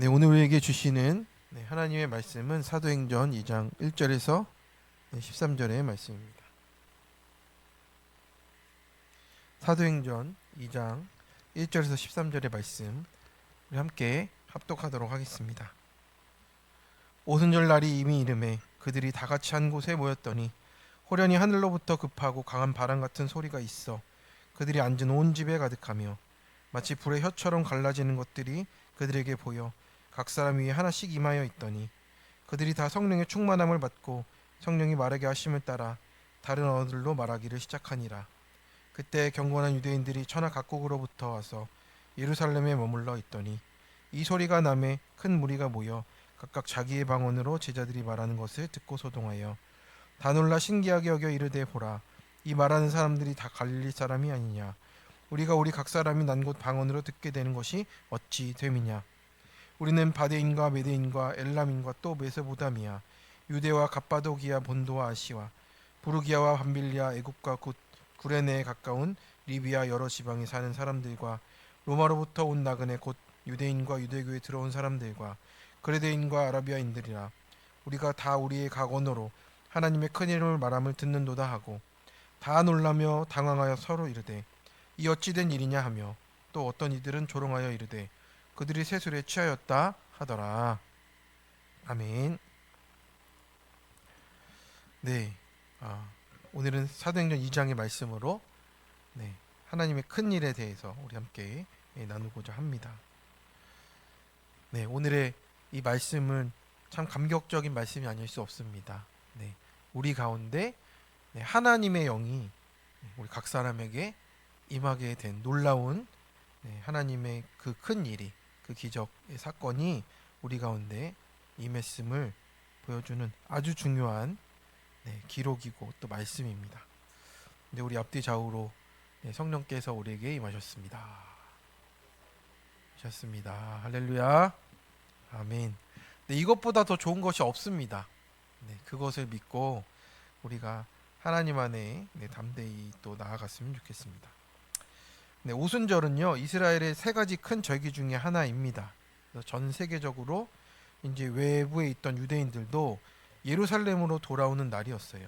네, 오늘 우리에게 주시는 하나님의 말씀은 사도행전 2장 1절에서 13절의 말씀입니다. 사도행전 2장 1절에서 13절의 말씀 우리 함께 합독하도록 하겠습니다. 오순절 날이 이미 이르매 그들이 다 같이 한 곳에 모였더니 호련히 하늘로부터 급하고 강한 바람 같은 소리가 있어 그들이 앉은 온 집에 가득하며 마치 불의 혀처럼 갈라지는 것들이 그들에게 보여 각 사람 위에 하나씩 임하여 있더니 그들이 다 성령의 충만함을 받고 성령이 말하게 하심을 따라 다른 언어들로 말하기를 시작하니라. 그때 경건한 유대인들이 천하 각국으로부터 와서 예루살렘에 머물러 있더니 이 소리가 나매 큰 무리가 모여 각각 자기의 방언으로 제자들이 말하는 것을 듣고 소동하여 다 놀라 신기하게 여겨 이르되 보라, 이 말하는 사람들이 다 갈릴리 사람이 아니냐. 우리가 우리 각 사람이 난 곳 방언으로 듣게 되는 것이 어찌 됨이냐. 우리는 바데인과 메데인과 엘람인과 또 메소보다미아, 유대와 갑바도기아, 본도와 아시와, 부르기아와 밤빌리아, 애굽과 곧 구레네에 가까운 리비아 여러 지방에 사는 사람들과 로마로부터 온 나그네 곧 유대인과 유대교에 들어온 사람들과 그레데인과 아라비아인들이라. 우리가 다 우리의 각 언어로 하나님의 큰 이름을 말함을 듣는도다 하고 다 놀라며 당황하여 서로 이르되 이 어찌 된 일이냐 하며 또 어떤 이들은 조롱하여 이르되 그들이 세술에 취하였다 하더라. 아멘. 네, 오늘은 사도행전 2장의 말씀으로 하나님의 큰 일에 대해서 우리 함께 나누고자 합니다. 네, 오늘의 이 말씀은 참 감격적인 말씀이 아닐 수 없습니다. 네, 우리 가운데 하나님의 영이 우리 각 사람에게 임하게 된 놀라운 하나님의 그 큰 일이, 그 기적의 사건이 우리 가운데 임했음을 보여주는 아주 중요한 기록이고 또 말씀입니다. 근데 우리 앞뒤 좌우로 성령께서 우리에게 임하셨습니다. 하셨습니다. 할렐루야. 아멘. 이것보다 더 좋은 것이 없습니다. 그것을 믿고 우리가 하나님 안에 담대히 또 나아갔으면 좋겠습니다. 오순절은요, 이스라엘의 세 가지 큰 절기 중에 하나입니다. 전 세계적으로 이제 외부에 있던 유대인들도 예루살렘으로 돌아오는 날이었어요.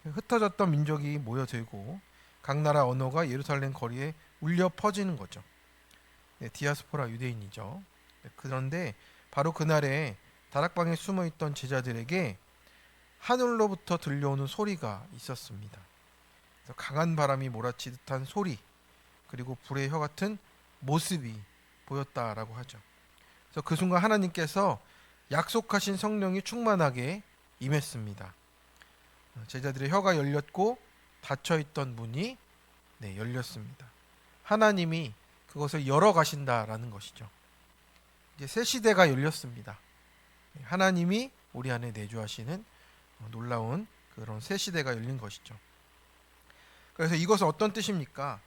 흩어졌던 민족이 모여들고 각 나라 언어가 예루살렘 거리에 울려 퍼지는 거죠. 디아스포라 유대인이죠. 그런데 바로 그날에 다락방에 숨어 있던 제자들에게 하늘로부터 들려오는 소리가 있었습니다. 강한 바람이 몰아치듯한 소리, 그리고 불의 혀 같은 모습이 보였다라고 하죠. 그래서 그 순간 하나님께서 약속하신 성령이 충만하게 임했습니다. 제자들의 혀가 열렸고 닫혀있던 문이 열렸습니다. 하나님이 그것을 열어 가신다라는 것이죠. 이제 새 시대가 열렸습니다. 하나님이 우리 안에 내주하시는 놀라운 그런 새 시대가 열린 것이죠. 그래서 이것은 어떤 뜻입니까?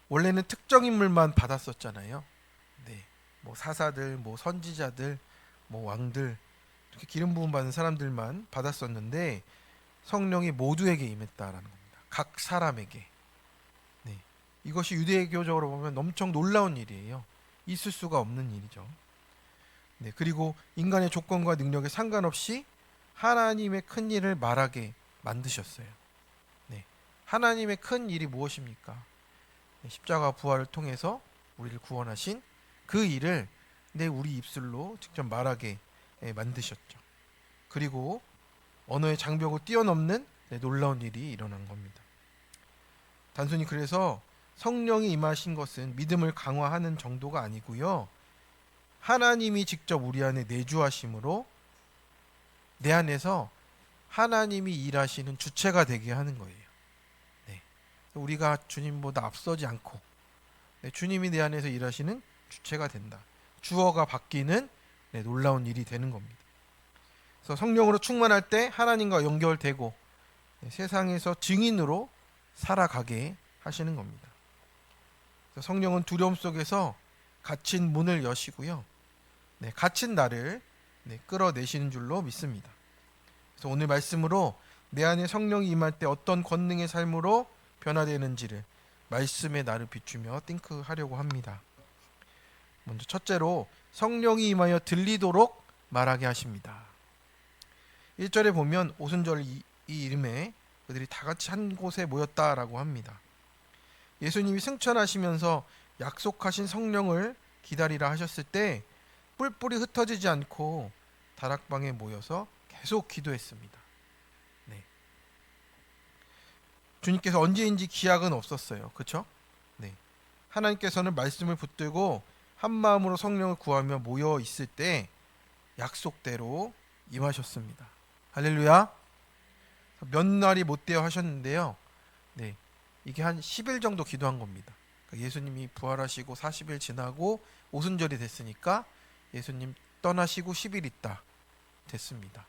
원래는 특정 인물만 받았었잖아요. 뭐 사사들, 뭐 선지자들, 뭐 왕들, 이렇게 기름 부음 받은 사람들만 받았었는데 성령이 모두에게 임했다라는 겁니다. 각 사람에게. 이것이 유대교적으로 보면 엄청 놀라운 일이에요. 있을 수가 없는 일이죠. 그리고 인간의 조건과 능력에 상관없이 하나님의 큰 일을 말하게 만드셨어요. 하나님의 큰 일이 무엇입니까? 십자가 부활을 통해서 우리를 구원하신 그 일을 우리 입술로 직접 말하게 만드셨죠. 그리고 언어의 장벽을 뛰어넘는 놀라운 일이 일어난 겁니다. 단순히 그래서 성령이 임하신 것은 믿음을 강화하는 정도가 아니고요. 하나님이 직접 우리 안에 내주하심으로 내 안에서 하나님이 일하시는 주체가 되게 하는 거예요. 우리가 주님보다 앞서지 않고 주님이 내 안에서 일하시는 주체가 된다. 주어가 바뀌는 놀라운 일이 되는 겁니다. 그래서 성령으로 충만할 때 하나님과 연결되고 세상에서 증인으로 살아가게 하시는 겁니다. 그래서 성령은 두려움 속에서 갇힌 문을 여시고요. 갇힌 나를 끌어내시는 줄로 믿습니다. 그래서 오늘 말씀으로 내 안에 성령이 임할 때 어떤 권능의 삶으로 변화되는지를 말씀에 나를 비추며 띵크하려고 합니다. 먼저 첫째로 성령이 임하여 들리도록 말하게 하십니다. 1절에 보면 오순절 이 이름에 그들이 다 같이 한 곳에 모였다라고 합니다. 예수님이 승천하시면서 약속하신 성령을 기다리라 하셨을 때 뿔뿔이 흩어지지 않고 다락방에 모여서 계속 기도했습니다. 네. 주님께서 언제인지 기약은 없었어요. 그렇죠? 네. 하나님께서는 말씀을 붙들고 한 마음으로 성령을 구하며 모여 있을 때 약속대로 임하셨습니다. 할렐루야. 몇 날이 못되어 하셨는데요. 네. 이게 한 10일 정도 기도한 겁니다. 그러니까 예수님이 부활하시고 40일 지나고 오순절이 됐으니까 예수님 떠나시고 10일 있다 됐습니다.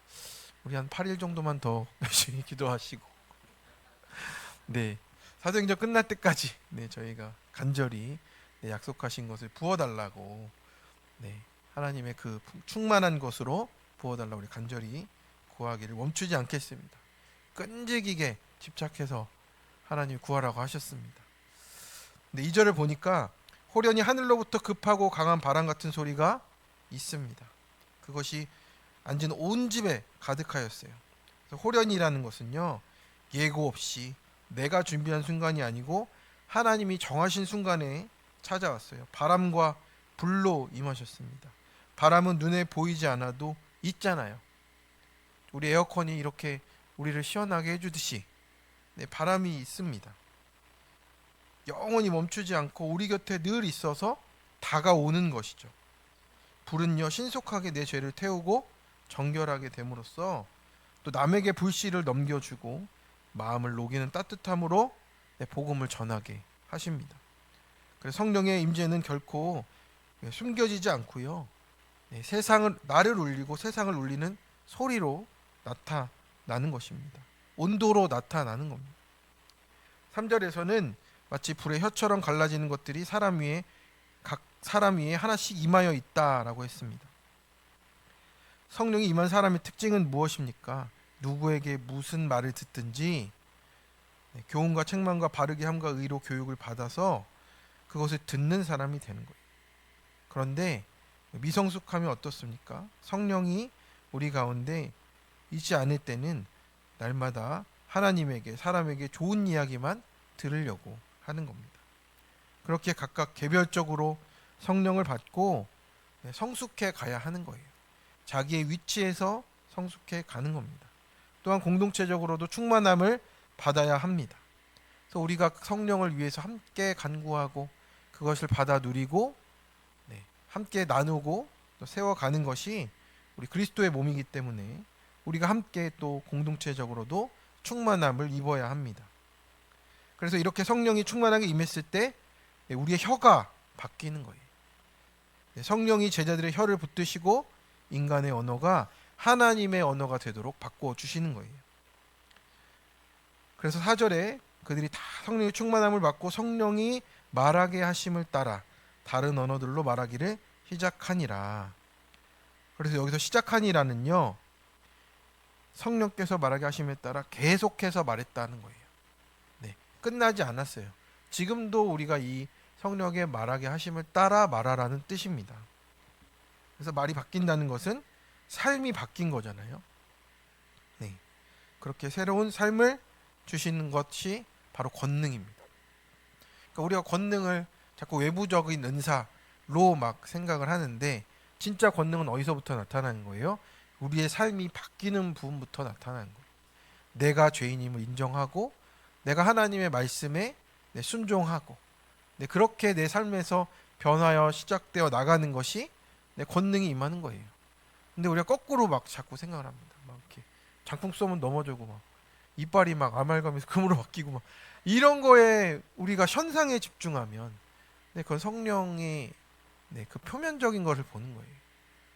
우리 한 8일 정도만 더 열심히 기도하시고 네. 사도행전 끝날 때까지 네, 저희가 간절히 네, 약속하신 것을 부어달라고 네, 하나님의 그 충만한 것으로 부어달라고 우리 간절히 구하기를 멈추지 않겠습니다. 끈질기게 집착해서 하나님 구하라고 하셨습니다. 근데 2절을 보니까 호련히 하늘로부터 급하고 강한 바람 같은 소리가 있습니다. 그것이 앉은 온 집에 가득하였어요. 그래서 호련이라는 것은요, 예고 없이 내가 준비한 순간이 아니고 하나님이 정하신 순간에 찾아왔어요. 바람과 불로 임하셨습니다. 바람은 눈에 보이지 않아도 있잖아요. 우리 에어컨이 이렇게 우리를 시원하게 해주듯이 네, 바람이 있습니다. 영원히 멈추지 않고 우리 곁에 늘 있어서 다가오는 것이죠. 불은요 신속하게 내 죄를 태우고 정결하게 됨으로써 또 남에게 불씨를 넘겨주고 마음을 녹이는 따뜻함으로 내 복음을 전하게 하십니다. 그래서 성령의 임재는 결코 숨겨지지 않고요. 세상을 나를 울리고 세상을 울리는 소리로 나타나는 것입니다. 온도로 나타나는 겁니다. 3절에서는 마치 불의 혀처럼 갈라지는 것들이 각 사람 위에 하나씩 임하여 있다라고 했습니다. 성령이 임한 사람의 특징은 무엇입니까? 누구에게 무슨 말을 듣든지 교훈과 책망과 바르게 함과 의로 교육을 받아서 그것을 듣는 사람이 되는 거예요. 그런데 미성숙하면 어떻습니까? 성령이 우리 가운데 있지 않을 때는 날마다 하나님에게 사람에게 좋은 이야기만 들으려고 하는 겁니다. 그렇게 각각 개별적으로 성령을 받고 성숙해 가야 하는 거예요. 자기의 위치에서 성숙해 가는 겁니다. 또한 공동체적으로도 충만함을 받아야 합니다. 그래서 우리가 성령을 위해서 함께 간구하고 그것을 받아 누리고 함께 나누고 또 세워가는 것이 우리 그리스도의 몸이기 때문에 우리가 함께 또 공동체적으로도 충만함을 입어야 합니다. 그래서 이렇게 성령이 충만하게 임했을 때 우리의 혀가 바뀌는 거예요. 성령이 제자들의 혀를 붙드시고 인간의 언어가 하나님의 언어가 되도록 바꿔 주시는 거예요. 그래서 4절에 그들이 다 성령의 충만함을 받고 성령이 말하게 하심을 따라 다른 언어들로 말하기를 시작하니라. 그래서 여기서 시작하니라는요, 성령께서 말하게 하심에 따라 계속해서 말했다는 거예요. 네, 끝나지 않았어요. 지금도 우리가 이 성령의 말하게 하심을 따라 말하라는 뜻입니다. 그래서 말이 바뀐다는 것은 삶이 바뀐 거잖아요. 네, 그렇게 새로운 삶을 주시는 것이 바로 권능입니다. 그러니까 우리가 권능을 자꾸 외부적인 은사로 막 생각을 하는데 진짜 권능은 어디서부터 나타나는 거예요? 우리의 삶이 바뀌는 부분부터 나타나는 거예요. 내가 죄인임을 인정하고 내가 하나님의 말씀에 순종하고 그렇게 내 삶에서 변화여 시작되어 나가는 것이 내 권능이 임하는 거예요. 근데 우리가 거꾸로 막 자꾸 생각을 합니다. 막 이렇게 장풍 쏘면 넘어지고 막 이빨이 막 아말감에서 금으로 바뀌고 막 이런 거에 우리가 현상에 집중하면 그건 성령의 그 표면적인 것을 보는 거예요.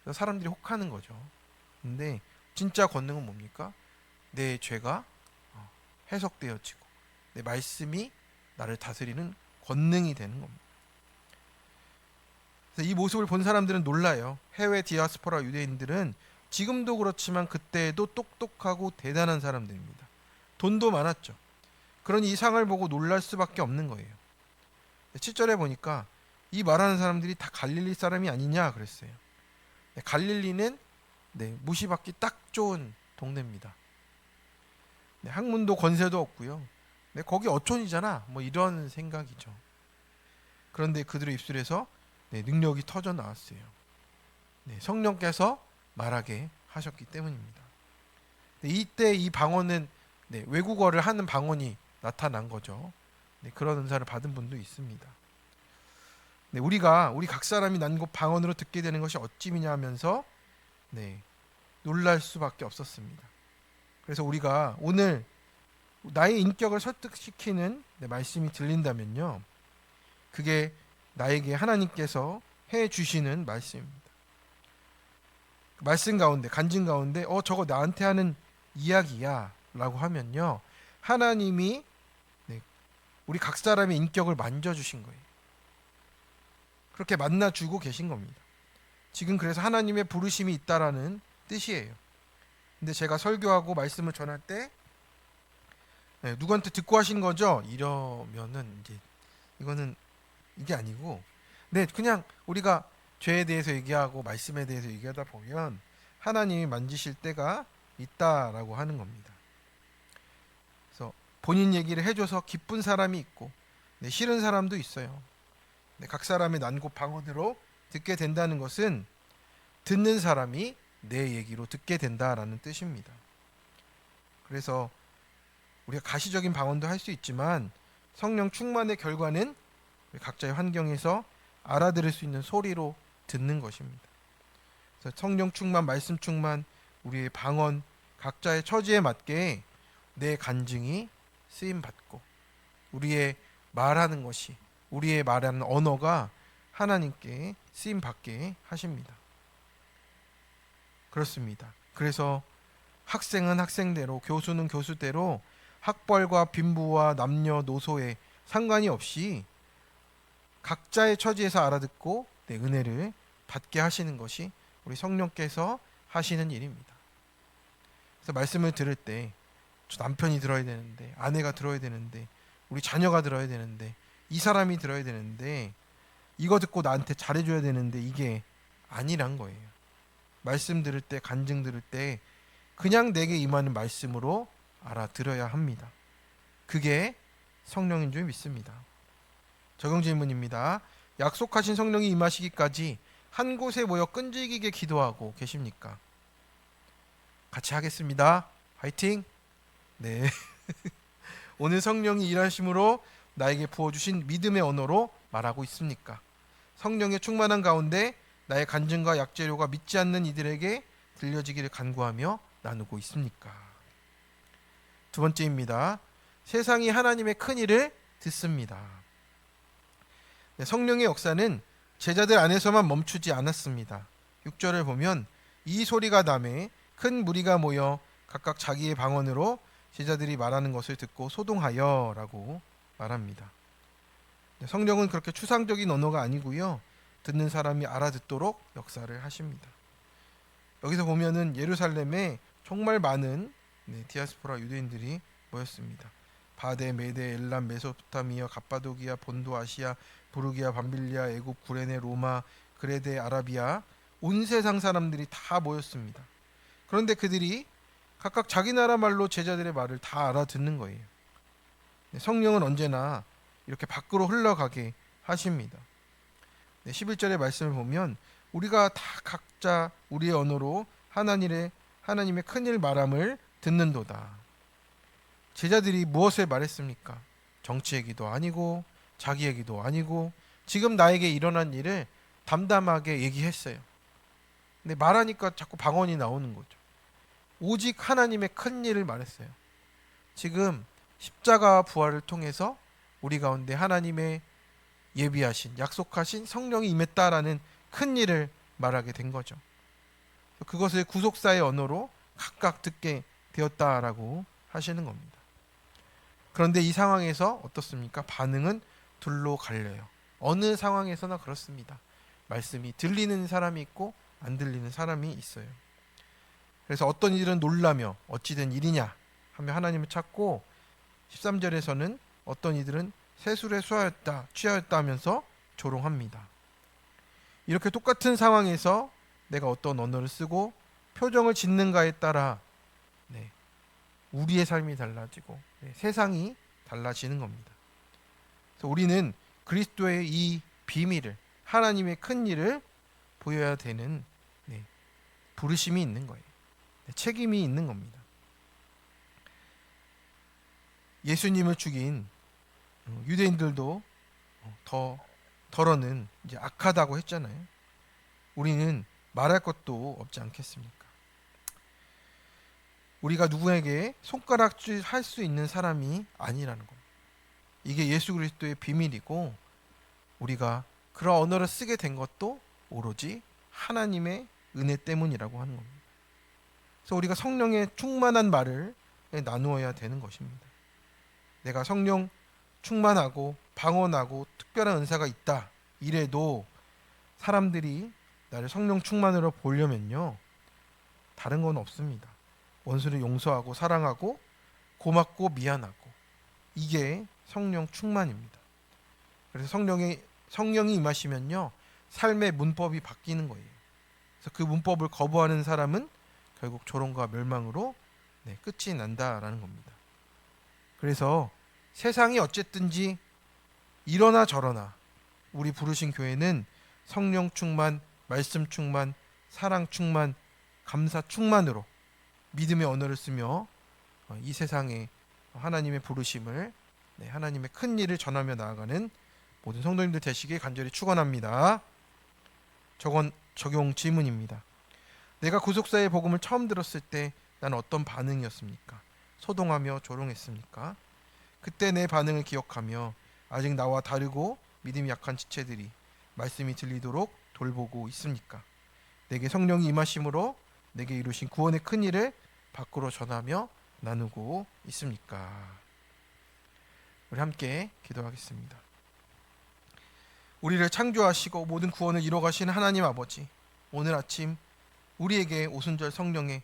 그래서 사람들이 혹하는 거죠. 근데 진짜 권능은 뭡니까? 내 죄가 해석되어지고 내 말씀이 나를 다스리는 권능이 되는 겁니다. 그래서 이 모습을 본 사람들은 놀라요. 해외 디아스포라 유대인들은 지금도 그렇지만 그때에도 똑똑하고 대단한 사람들입니다. 돈도 많았죠. 그런 이상을 보고 놀랄 수밖에 없는 거예요. 7절에 보니까 이 말하는 사람들이 다 갈릴리 사람이 아니냐 그랬어요. 네, 갈릴리는 무시받기 딱 좋은 동네입니다. 네, 학문도 권세도 없고요. 네, 거기 어촌이잖아. 뭐 이런 생각이죠. 그런데 그들의 입술에서 능력이 터져 나왔어요. 네, 성령께서 말하게 하셨기 때문입니다. 네, 이때 이 방언은 외국어를 하는 방언이 나타난 거죠. 네, 그런 은사를 받은 분도 있습니다. 네, 우리 각 사람이 난 곳 방언으로 듣게 되는 것이 어찌미냐 하면서 놀랄 수밖에 없었습니다. 그래서 우리가 오늘 나의 인격을 설득시키는 말씀이 들린다면요, 그게 나에게 하나님께서 해 주시는 말씀입니다. 말씀 가운데, 간증 가운데 저거 나한테 하는 이야기야 라고 하면요, 하나님이 우리 각 사람의 인격을 만져주신 거예요. 그렇게 만나주고 계신 겁니다. 지금 그래서 하나님의 부르심이 있다라는 뜻이에요. 근데 제가 설교하고 말씀을 전할 때 누구한테 듣고 하신 거죠? 이러면은 이제 이거는 이게 아니고, 그냥 우리가 죄에 대해서 얘기하고 말씀에 대해서 얘기하다 보면 하나님이 만지실 때가 있다라고 하는 겁니다. 그래서 본인 얘기를 해줘서 기쁜 사람이 있고 싫은 사람도 있어요. 각 사람의 난곳 방언으로 듣게 된다는 것은 듣는 사람이 내 얘기로 듣게 된다라는 뜻입니다. 그래서 우리가 가시적인 방언도 할 수 있지만 성령 충만의 결과는 각자의 환경에서 알아들을 수 있는 소리로 듣는 것입니다. 그래서 성령 충만, 말씀 충만, 우리의 방언, 각자의 처지에 맞게 내 간증이 쓰임 받고 우리의 말하는 것이, 우리의 말하는 언어가 하나님께 쓰임 받게 하십니다. 그렇습니다. 그래서 학생은 학생대로, 교수는 교수대로 학벌과 빈부와 남녀노소에 상관이 없이 각자의 처지에서 알아듣고 내 은혜를 받게 하시는 것이 우리 성령께서 하시는 일입니다. 그래서 말씀을 들을 때 남편이 들어야 되는데, 아내가 들어야 되는데, 우리 자녀가 들어야 되는데, 이 사람이 들어야 되는데, 이거 듣고 나한테 잘해줘야 되는데, 이게 아니란 거예요. 말씀 들을 때, 간증 들을 때 그냥 내게 임하는 말씀으로 알아들어야 합니다. 그게 성령인 줄 믿습니다. 적용 질문입니다. 약속하신 성령이 임하시기까지 한 곳에 모여 끈질기게 기도하고 계십니까? 같이 하겠습니다. 화이팅! 네. 오늘 성령이 일하심으로 나에게 부어주신 믿음의 언어로 말하고 있습니까? 성령의 충만한 가운데 나의 간증과 약재료가 믿지 않는 이들에게 들려지기를 간구하며 나누고 있습니까? 두 번째입니다. 세상이 하나님의 큰 일을 듣습니다. 성령의 역사는 제자들 안에서만 멈추지 않았습니다. 6절을 보면 이 소리가 남에 큰 무리가 모여 각각 자기의 방언으로 제자들이 말하는 것을 듣고 소동하여 라고 말합니다. 성령은 그렇게 추상적인 언어가 아니고요, 듣는 사람이 알아듣도록 역사를 하십니다. 여기서 보면은 예루살렘에 정말 많은 디아스포라 유대인들이 모였습니다. 바데, 메데, 엘람, 메소포타미아, 갑바도기아, 본도, 아시아, 부르기아, 밤빌리아, 애굽, 구레네, 로마, 그레데, 아라비아, 온 세상 사람들이 다 모였습니다. 그런데 그들이 각각 자기 나라 말로 제자들의 말을 다 알아듣는 거예요. 성령은 언제나 이렇게 밖으로 흘러가게 하십니다. 11절의 말씀을 보면 우리가 다 각자 우리의 언어로 하나님의 큰일 말함을 듣는도다. 제자들이 무엇을 말했습니까? 정치 얘기도 아니고 자기 얘기도 아니고 지금 나에게 일어난 일을 담담하게 얘기했어요. 근데 말하니까 자꾸 방언이 나오는 거죠. 오직 하나님의 큰 일을 말했어요. 지금 십자가 부활을 통해서 우리 가운데 하나님의 예비하신, 약속하신 성령이 임했다라는 큰 일을 말하게 된 거죠. 그것을 구속사의 언어로 각각 듣게 되었다라고 하시는 겁니다. 그런데 이 상황에서 어떻습니까? 반응은 둘로 갈려요. 어느 상황에서나 그렇습니다. 말씀이 들리는 사람이 있고 안 들리는 사람이 있어요. 그래서 어떤 이들은 놀라며 어찌된 일이냐 하며 하나님을 찾고, 13절에서는 어떤 이들은 세술에 취하였다 하면서 조롱합니다. 이렇게 똑같은 상황에서 내가 어떤 언어를 쓰고 표정을 짓는가에 따라 우리의 삶이 달라지고 세상이 달라지는 겁니다. 그래서 우리는 그리스도의 이 비밀을, 하나님의 큰 일을 보여야 되는 부르심이 있는 거예요. 책임이 있는 겁니다. 예수님을 죽인 유대인들도 더러는 이제 악하다고 했잖아요. 우리는 말할 것도 없지 않겠습니까? 우리가 누구에게 손가락질 할 수 있는 사람이 아니라는 겁니다. 이게 예수 그리스도의 비밀이고, 우리가 그런 언어를 쓰게 된 것도 오로지 하나님의 은혜 때문이라고 하는 겁니다. 그래서 우리가 성령의 충만한 말을 나누어야 되는 것입니다. 내가 성령 충만하고 방언하고 특별한 은사가 있다 이래도 사람들이 나를 성령 충만으로 보려면요, 다른 건 없습니다. 원수를 용서하고 사랑하고 고맙고 미안하고, 이게 성령 충만입니다. 그래서 성령이 임하시면요, 삶의 문법이 바뀌는 거예요. 그래서 그 문법을 거부하는 사람은 결국 조롱과 멸망으로 끝이 난다라는 겁니다. 그래서 세상이 어쨌든지 이러나 저러나 우리 부르신 교회는 성령 충만, 말씀 충만, 사랑 충만, 감사 충만으로 믿음의 언어를 쓰며 이 세상에 하나님의 부르심을, 하나님의 큰 일을 전하며 나아가는 모든 성도님들 되시길 간절히 축원합니다. 적용 질문입니다. 내가 구속사의 복음을 처음 들었을 때 난 어떤 반응이었습니까? 소동하며 조롱했습니까? 그때 내 반응을 기억하며 아직 나와 다르고 믿음이 약한 지체들이 말씀이 들리도록 돌보고 있습니까? 내게 성령이 임하심으로 내게 이루신 구원의 큰 일을 밖으로 전하며 나누고 있습니까? 우리 함께 기도하겠습니다. 우리를 창조하시고 모든 구원을 이뤄가신 하나님 아버지, 오늘 아침 우리에게 오순절 성령의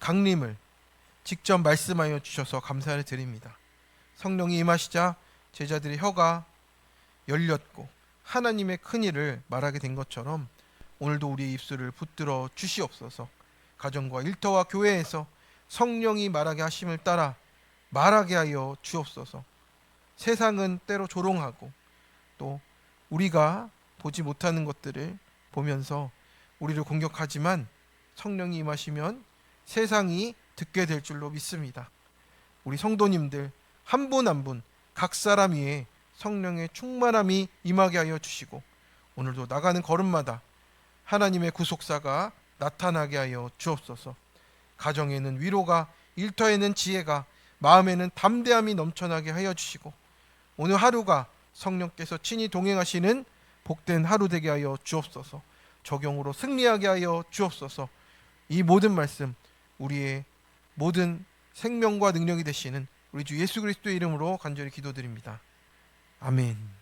강림을 직접 말씀하여 주셔서 감사를 드립니다. 성령이 임하시자 제자들의 혀가 열렸고 하나님의 큰 일을 말하게 된 것처럼 오늘도 우리의 입술을 붙들어 주시옵소서. 가정과 일터와 교회에서 성령이 말하게 하심을 따라 말하게 하여 주옵소서. 세상은 때로 조롱하고 또 우리가 보지 못하는 것들을 보면서 우리를 공격하지만 성령이 임하시면 세상이 듣게 될 줄로 믿습니다. 우리 성도님들 한 분 한 분 각 사람 위에 성령의 충만함이 임하게 하여 주시고, 오늘도 나가는 걸음마다 하나님의 구속사가 나타나게 하여 주옵소서. 가정에는 위로가, 일터에는 지혜가, 마음에는 담대함이 넘쳐나게 하여 주시고, 오늘 하루가 성령께서 친히 동행하시는 복된 하루 되게 하여 주옵소서. 적용으로 승리하게 하여 주옵소서. 이 모든 말씀 우리의 모든 생명과 능력이 되시는 우리 주 예수 그리스도의 이름으로 간절히 기도드립니다. 아멘.